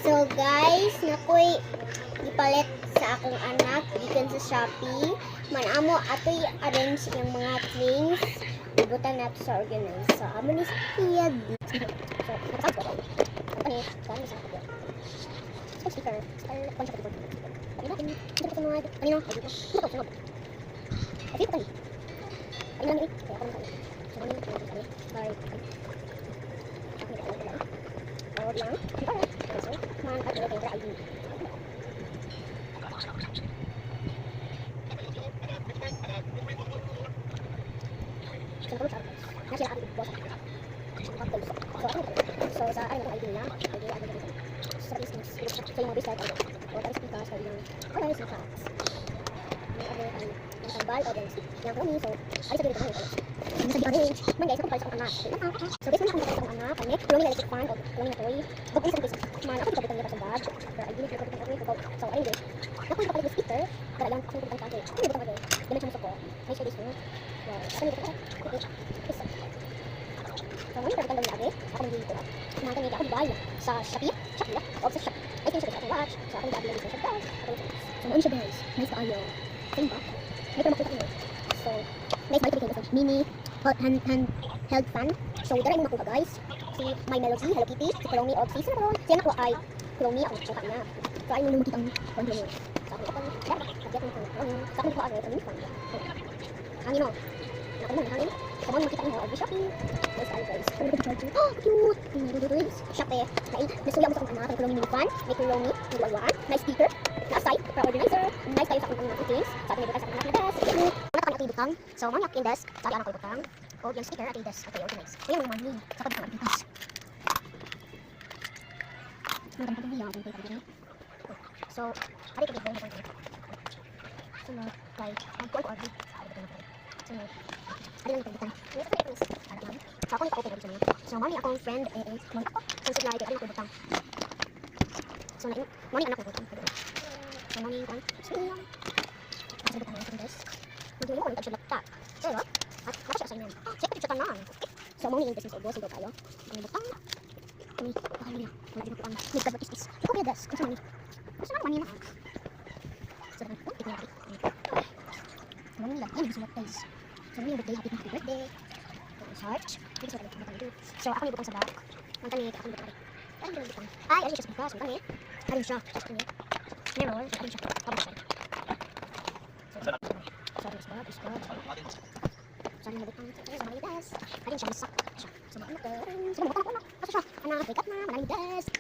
So guys, nakoy gipalit sa akong anak gikan sa Shopee. Manamo atoy arrange yung mga things. Ibutan nato sa organize. So amo ni siya. So nakasabot ko. Ano kan sa ako. Speaker. Punch ko dito. Ano natin? Dito ko na. Ano? Dito ko sunod. Ay, dito tayo. Ay, nani. Kaya ako naman. So, ano yung sorry. Oh, lang. So, man, at yung ID. So, sa ano yung ID niya? Sa business. So, yung mga business ID. O, tapos speaker, so yung others, yung facts. Yung other, yung tambal, others. Yung kami, so, ay, sabi rin ko yung sa di-arrange. Man guys, ako pala sa akong anak. So, based on akong anak, kami, tulong nila electric fan, o tulong nila toy. Bagong sa business. Man, ako ito nila sa bag. Pero ay, hindi ko ito nila so, ayun guys. Ako yung kapalit ng speaker, pero lang, ako yung kapalitang kante. Ako yung butang kante. Gamit siya ko. May share this one. Wow. Ako yung butang kante. Isa. So, ngayon, kapalitang lang lagi. Ako nang dito. Kumakan nila ako di-buy sa Shopee. Shopee, o sa Shopee. Ay, siya sa watch. So, ako yung lagi sa Shopee. So, ngayon siya guys. Nice kayo. Same ba? May pero makita ko. So, nice balik ko sa mini handheld fan. So, dara yung makuha guys. Si My Melody, Hello Kitty, si Kuromi, o si Sinaron. Siya nakuha ay Kuromi, ang kuha niya. So, ayun yung makita ang control niya. So, ako yung dara. Kaya ko yung fan. So, ako yung kuha agad ang fan. Hangin o. Nakuha mo hangin. So, mo makita ko yung Shopee. Nice kayo guys. Ano ko charge? Oh, cute! Shopee. Nasuya mo sa akong anak. Ang Kuromi mini fan. May Kuromi, may walwaan. May speaker. Na-site, para organizer. Nice kayo sa akong anak things. Sa ating nabutang sa akong anak desk. Una kami ating butang. So, mga aking desk. Sabi anak ko yung butang. O, yung sticker ating desk. Okay, organize. So, yung money. Sa pagkakang ating desk. Mga ganito yung ating paper. So, hari ko dito yung paper. So, like, mag-call ko agad. So, hari lang yung butang. So, ako nito-open agad sa mga. So, mami akong friend, mga ako. So, sigla ito, hari ko butang. So, mami anak ko butang. So, mami yung so, yung sa butang ng ating desk. Hindi mo ko nagtag siya laptop. Pero, naka siya assignment. Check ko siya tanan. So, mami yung business ko. Sinto tayo. Ang butang. Kami, bakal niya. Wala din ako ang nagkabot-is-is. Ito kaya desk. Kasi mami. Kasi naman mami na. So, naman, tignan natin. So, mami lang. Yan, gusto guys. So, mami yung birthday. Happy birthday. Search. Dito sa butang dito. So, ako yung butang sa back. Ang tani, ako yung butang. Ay, yung butang. Ay, ayun siya sa bukas. Ang tani. Ayun siya. Mirror. Ayun siya. Publish siya. Sorry, spot. Sorry, nabutang. Sorry, sa mga desk. Ayun siya, masak siya. So, ano ko? So, butang ako na. Asa siya? Anak, wake up na. Maraming desk.